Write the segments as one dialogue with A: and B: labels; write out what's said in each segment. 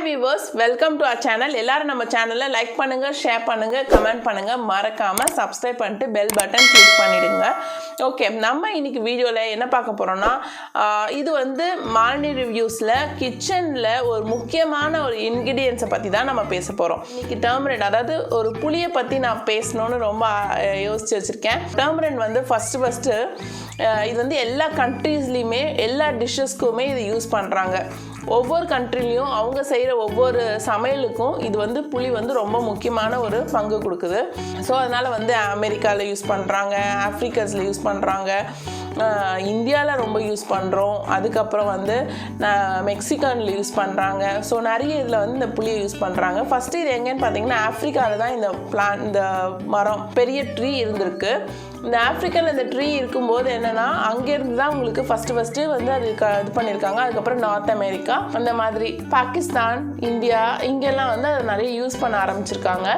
A: viewers, welcome to our channel. எல்லாரும் நம்ம சேனலை லைக் பண்ணுங்க, ஷேர் பண்ணுங்க, கமெண்ட் பண்ணுங்க, மறக்காம சப்ஸ்கிரைப் பண்ணிட்டு பெல் பட்டன் கிளிக் பண்ணிடுங்க. ஓகே, நம்ம இன்னைக்கு வீடியோல என்ன பார்க்க போறோம்னா இது வந்து மாலினி ரிவ்யூஸ்ல கிச்சன்ல ஒரு முக்கியமான ஒரு இன்கிரிடியன்ஸை பத்தி தான் நம்ம பேச போறோம். இன்னைக்கு டர்மரின், அதாவது ஒரு புளியை பத்தி நான் பேசணும்னு ரொம்ப யோசிச்சு வச்சிருக்கேன். டர்மரின் வந்து ஃபர்ஸ்ட் இது வந்து எல்லா கண்ட்ரீஸ்லையுமே எல்லா டிஷ்ஷஸ்க்குமே இது யூஸ் பண்ணுறாங்க. ஒவ்வொரு கண்ட்ரிலையும் அவங்க செய்கிற ஒவ்வொரு சமையலுக்கும் இது வந்து புளி வந்து ரொம்ப முக்கியமான ஒரு பங்கு கொடுக்குது. ஸோ அதனால் வந்து அமெரிக்காவில் யூஸ் பண்ணுறாங்க, ஆஃப்ரிக்காஸில் யூஸ் பண்ணுறாங்க, இந்தியாவில் ரொம்ப யூஸ் பண்ணுறோம், அதுக்கப்புறம் வந்து மெக்சிகனில் யூஸ் பண்ணுறாங்க. ஸோ நிறைய இதில் வந்து இந்த புளியை யூஸ் பண்ணுறாங்க. ஃபஸ்ட்டு இது எங்கேன்னு பார்த்தீங்கன்னா ஆஃப்ரிக்காவில் தான் இந்த மரம் பெரிய ட்ரீ இருந்திருக்கு. இந்த ஆஃப்ரிக்காவில் இந்த ட்ரீ இருக்கும்போது என்னென்னா அங்கேருந்து தான் உங்களுக்கு ஃபஸ்ட்டு வந்து அது இது பண்ணியிருக்காங்க. அதுக்கப்புறம் நார்த் அமெரிக்கா, அந்த மாதிரி பாகிஸ்தான், இந்தியா, இங்கெல்லாம் வந்து அதை நிறைய யூஸ் பண்ண ஆரம்பிச்சிருக்காங்க.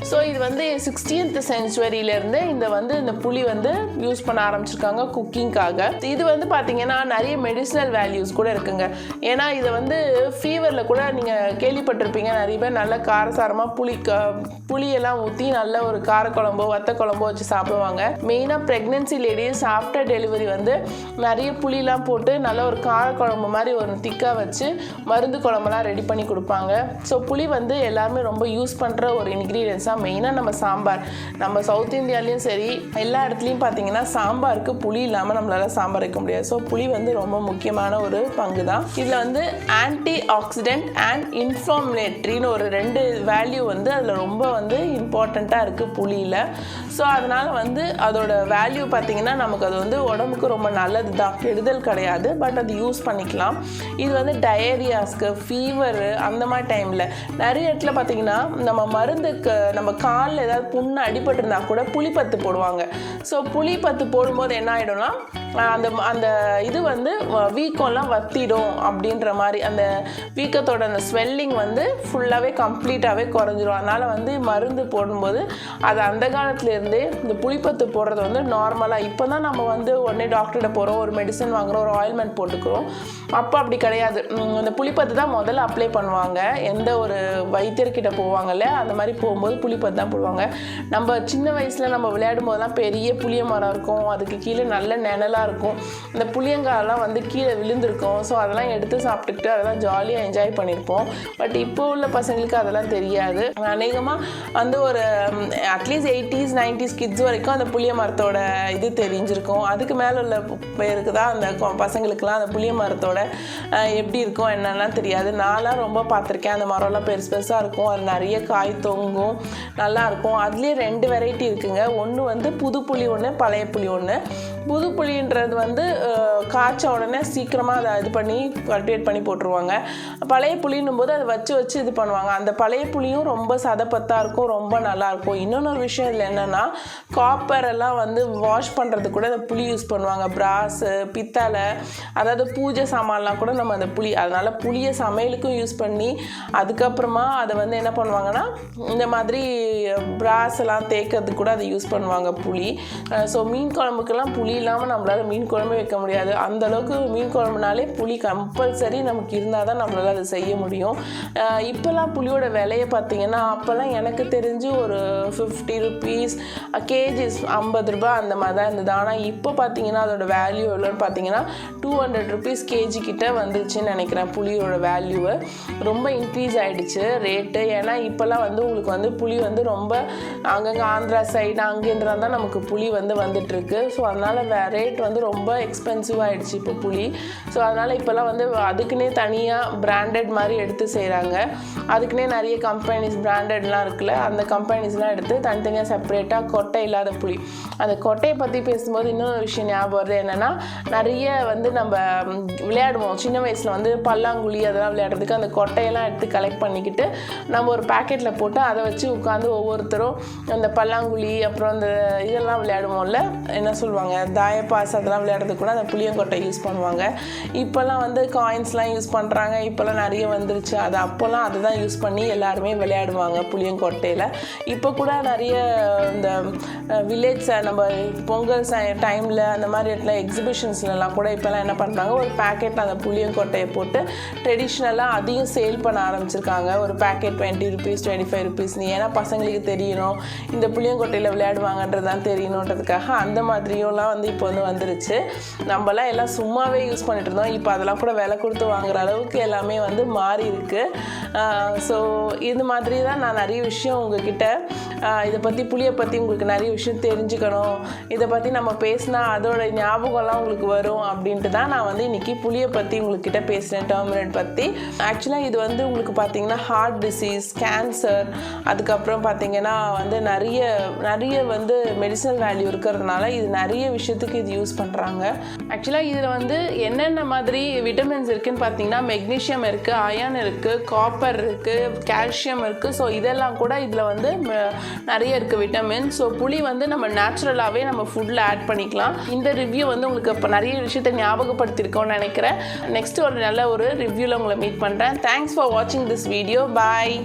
A: ஸோ இது வந்து 16th செஞ்சுவரியிலேருந்து இந்த புளி வந்து யூஸ் பண்ண ஆரம்பிச்சிருக்காங்க குக்கிங்காக. இது வந்து பார்த்தீங்கன்னா நிறைய மெடிசினல் வேல்யூஸ் கூட இருக்குங்க. ஏன்னா இதை வந்து ஃபீவரில் கூட நீங்கள் கேள்விப்பட்டிருப்பீங்க. நிறைய பேர் நல்ல காரசாரமாக புளியெல்லாம் ஊற்றி நல்ல ஒரு காரக்குழம்போ வத்த குழம்போ வச்சு சாப்பிடுவாங்க. மெயினாக ப்ரெக்னென்சி லேடிஸ் ஆஃப்டர் டெலிவரி வந்து நிறைய புளிலாம் போட்டு நல்ல ஒரு காரக்குழம்பு மாதிரி ஒரு திக்காக வச்சு மருந்து குழம்புலாம் ரெடி பண்ணி கொடுப்பாங்க. ஸோ புளி வந்து எல்லாருமே ரொம்ப யூஸ் பண்ணுற ஒரு இன்க்ரீடியன்ஸாக மெயினாக நம்ம சாம்பார், நம்ம சவுத் இந்தியாலையும் சரி எல்லா இடத்துலையும் பார்த்தீங்கன்னா சாம்பாருக்கு புளி இல்லாமல் நம்மளால் சாம்பார் வைக்க முடியாது. ஸோ புளி வந்து ரொம்ப முக்கியமான ஒரு பங்கு தான். இதில் வந்து ஆன்டி ஆக்சிடென்ட் அண்ட் இன்ஃப்ளமேட்டரின்னு ஒரு 2 வேல்யூ வந்து அதில் ரொம்ப வந்து இம்பார்ட்டண்ட்டாக இருக்குது புளியில். ஸோ அதனால் வந்து அதோட வேல்யூ பார்த்திங்கன்னா நமக்கு அது வந்து உடம்புக்கு ரொம்ப நல்லது தான், கெடுதல் கிடையாது. பட் அது யூஸ் பண்ணிக்கலாம். இது வந்து டயரியாஸ்க்கு, ஃபீவரு, அந்த மாதிரி டைமில் நிறைய இடத்துல பார்த்திங்கன்னா நம்ம மருந்துக்கு நம்ம காலில் ஏதாவது புண்ணு அடிபட்டிருந்தா கூட புளிப்பத்து போடுவாங்க. ஸோ புளிப்பத்து போடும்போது என்ன ஆகிடும்னா அந்த இது வந்து வீக்கம்லாம் வத்திடும் அப்படின்ற மாதிரி, அந்த வீக்கத்தோட அந்த ஸ்வெல்லிங் வந்து ஃபுல்லாகவே கம்ப்ளீட்டாகவே குறைஞ்சிரும். அதனால் வந்து மருந்து போடும்போது அது அந்த காலத்துலேருந்தே இந்த புளிப்பத்து போடுறது வந்து நார்மலாக, இப்போ தான் நம்ம வந்து உடனே டாக்டர்கிட்ட போகிறோம், ஒரு மெடிசன் வாங்குகிறோம், ஒரு ஆயில்மெண்ட் போட்டுக்கிறோம். அப்போ அப்படி கிடையாது. அந்த புளிப்பத்து தான் முதல்ல அப்ளை பண்ணுவாங்க. எந்த ஒரு வைத்தியர்கிட்ட போவாங்கல்ல, அந்த மாதிரி போகும்போது புளிப்பத்து தான் போடுவாங்க. நம்ம சின்ன வயசில் நம்ம விளையாடும் போதெல்லாம் பெரிய புளிய மரம் இருக்கும், அதுக்கு கீழே நல்ல நிழலாக இருக்கும், இந்த புளியங்காயெல்லாம் வந்து கீழே விழுந்திருக்கும். ஸோ அதெல்லாம் எடுத்து சாப்பிட்டுக்கிட்டு அதெல்லாம் ஜாலியாக என்ஜாய் பண்ணியிருப்போம். பட் இப்போ உள்ள பசங்களுக்கு அதெல்லாம் தெரியாது. அநேகமாக வந்து ஒரு அட்லீஸ்ட் 80s 90s கிட்ஸ் வரைக்கும் அந்த புளிய மரத்தோட இது தெரிஞ்சிருக்கும். அதுக்கு மேலே உள்ள பேருக்கு தான் அந்த பசங்களுக்கெல்லாம் அந்த புளிய மரத்தோட எப்படி இருக்கும் என்னெல்லாம் தெரியாது. நான்லாம் ரொம்ப பார்த்துருக்கேன். அந்த மரம்லாம் பெருசாக இருக்கும், அது நிறைய காய் தொங்கும், நல்லாயிருக்கும். அதுலேயே 2 வெரைட்டி இருக்குங்க. ஒன்று வந்து புது புளி ஒன்று, பழைய புளி ஒன்று. புது புளின்றது வந்து காய்ச்ச உடனே சீக்கிரமாக அதை இது பண்ணி கல்டிவேட் பண்ணி போட்டுருவாங்க. பழைய புளின்னும் போது அதை வச்சு இது பண்ணுவாங்க. அந்த பழைய புளியும் ரொம்ப சதப்பத்தாக இருக்கும், ரொம்ப நல்லாயிருக்கும். இன்னொன்று விஷயம் இதில் என்னென்னா காப்பர் எல்லாம் வந்து வாஷ் பண்ணுறது கூட அந்த புளி யூஸ் பண்ணுவாங்க. பிராஸு, பித்தளை, அதாவது பூஜை சாமான்லாம் கூட நம்ம அந்த புளி, அதனால் புளியை சமையலுக்கும் யூஸ் பண்ணி அதுக்கப்புறமா அதை வந்து என்ன பண்ணுவாங்கன்னா இந்த மாதிரி பிராஸ் எல்லாம் தேய்க்கிறதுக்கு கூட அதை யூஸ் பண்ணுவாங்க புளி. ஸோ மீன் குழம்புக்கெல்லாம் புளி இல்லாமல் நம்மளால் மீன் குழம்பு வைக்க முடியாது. அந்தளவுக்கு மீன் குழம்புனாலே புளி கம்பல்சரி நமக்கு இருந்தால் தான் நம்மளால் அதை செய்ய முடியும். இப்போல்லாம் புளியோட விலையை பார்த்திங்கன்னா, அப்போல்லாம் எனக்கு தெரிஞ்சு ஒரு 50 rupees கேஜிஸ், 50 ரூபாய் அந்த மாதிரி தான் இருந்தது. ஆனால் இப்போ பார்த்திங்கன்னா அதோட வேல்யூ எவ்வளோன்னு பார்த்தீங்கன்னா 200 rupees கேஜி கிட்ட வந்துருச்சுன்னு நினைக்கிறேன். புளியோட வேல்யூவை ரொம்ப இன்க்ரீஸ் ஆகிடுச்சு ரேட்டு. ஏன்னா இப்போல்லாம் வந்து உங்களுக்கு வந்து புளி வந்து ரொம்ப அங்கங்கே ஆந்திரா சைடு அங்கேருந்து தான் நமக்கு புளி வந்து வந்துட்டுருக்கு. ஸோ அதனால் ரேட் வந்து ரொம்ப எக்ஸ்பென்சிவ் ஆகிடுச்சு இப்போ புளி. ஸோ அதனால் இப்போல்லாம் வந்து அதுக்குன்னே தனியாக பிராண்டட் மாதிரி எடுத்து செய்கிறாங்க. அதுக்குன்னே நிறைய கம்பெனிஸ் பிராண்டட்லாம் இருக்குல்ல, அந்த கம்பெனிஸ்லாம் எடுத்து தனித்தனியாக செப்பரேட்டாக கொட்டை இல்லாத புளி. அந்த கொட்டையை பற்றி பேசும்போது இன்னொரு விஷயம் ஞாபகம் வருது. என்னென்னா நிறைய வந்து நம்ம விளையாடுவோம் சின்ன வயசில் வந்து பல்லாங்குழி அதெல்லாம் விளையாடுறதுக்கு அந்த கொட்டையெல்லாம் எடுத்து கலெக்ட் பண்ணிக்கிட்டு நம்ம ஒரு பேக்கெட்டில் போட்டு அதை வச்சு உட்காந்து ஒவ்வொருத்தரும் அந்த பல்லாங்குழி அப்புறம் அந்த இதெல்லாம் விளையாடுவோம்ல, என்ன சொல்லுவாங்க, தாயப்பாஸ், அதெல்லாம் விளையாடுறதுக்கு கூட அந்த புளியங்கொட்டை யூஸ் பண்ணுவாங்க. இப்போல்லாம் வந்து காயின்ஸ்லாம் யூஸ் பண்ணுறாங்க. இப்போல்லாம் நிறைய வந்துருச்சு. அது அப்போல்லாம் அதை தான் யூஸ் பண்ணி எல்லாருமே விளையாடுவாங்க புளியங்கொட்டையில். இப்போ கூட நிறைய இந்த வில்லேஜ் நம்ம பொங்கல் டைமில் அந்த மாதிரி இடத்துல எக்ஸிபிஷன்ஸ்லாம் கூட இப்போலாம் என்ன பண்ணுறாங்க, ஒரு பேக்கெட்டில் அந்த புளியங்கொட்டையை போட்டு ட்ரெடிஷ்னலாக அதையும் சேல் பண்ண ஆரம்பிச்சிருக்காங்க. ஒரு பேக்கெட் 20 rupees 25 rupees. ஏன்னா பசங்களுக்கு தெரியணும் இந்த புளியங்கொட்டையில் விளையாடுவாங்கன்றது தான் தெரியணுன்றதுக்காக அந்த மாதிரியும்லாம் வந்து இப்போ வந்து வந்துருச்சு. நம்மலாம் எல்லாம் சும்மாவே யூஸ் பண்ணிட்டு இருந்தோம். இப்போ அதெல்லாம் கூட விலை கொடுத்து வாங்குற அளவுக்கு எல்லாமே வந்து மாறி இருக்கு. ஸோ இது மாதிரி தான் நான் நிறைய விஷயம் உங்ககிட்ட இதை பற்றி புளியை பற்றி உங்களுக்கு நிறைய விஷயம் தெரிஞ்சுக்கணும், இதை பற்றி நம்ம பேசினா அதோட ஞாபகம்லாம் உங்களுக்கு வரும் அப்படின்ட்டு தான் நான் வந்து இன்றைக்கி புளியை பற்றி உங்கள்கிட்ட பேசுகிறேன். டர்மரிக் பற்றி ஆக்சுவலாக இது வந்து உங்களுக்கு பார்த்திங்கன்னா ஹார்ட் டிசீஸ், கேன்சர், அதுக்கப்புறம் பார்த்திங்கன்னா வந்து நிறைய வந்து மெடிசனல் வேல்யூ இருக்கிறதுனால இது நிறைய விஷயத்துக்கு இது யூஸ் பண்ணுறாங்க. ஆக்சுவலாக இதில் வந்து என்னென்ன மாதிரி விட்டமின்ஸ் இருக்குதுன்னு பார்த்தீங்கன்னா மெக்னீஷியம் இருக்குது, அயர்ன் இருக்குது, காப்பர் இருக்குது, கால்சியம் இருக்குது. ஸோ இதெல்லாம் கூட இதில் வந்து நிறைய இருக்குது விட்டமின். ஸோ புளி வந்து நம்ம நேச்சுரலாகவே நம்ம ஃபுட்டில் ஆட் பண்ணிக்கலாம். இந்த ரிவ்யூ வந்து உங்களுக்கு இப்போ நிறைய விஷயத்தை ஞாபகப்படுத்தியிருக்கோன்னு நினைக்கிறேன். நெக்ஸ்ட் ஒரு நல்ல ஒரு ரிவ்யூவில் உங்களை மீட் பண்ணுறேன். தேங்க்ஸ் ஃபார் வாட்சிங் திஸ் வீடியோ. பாய்.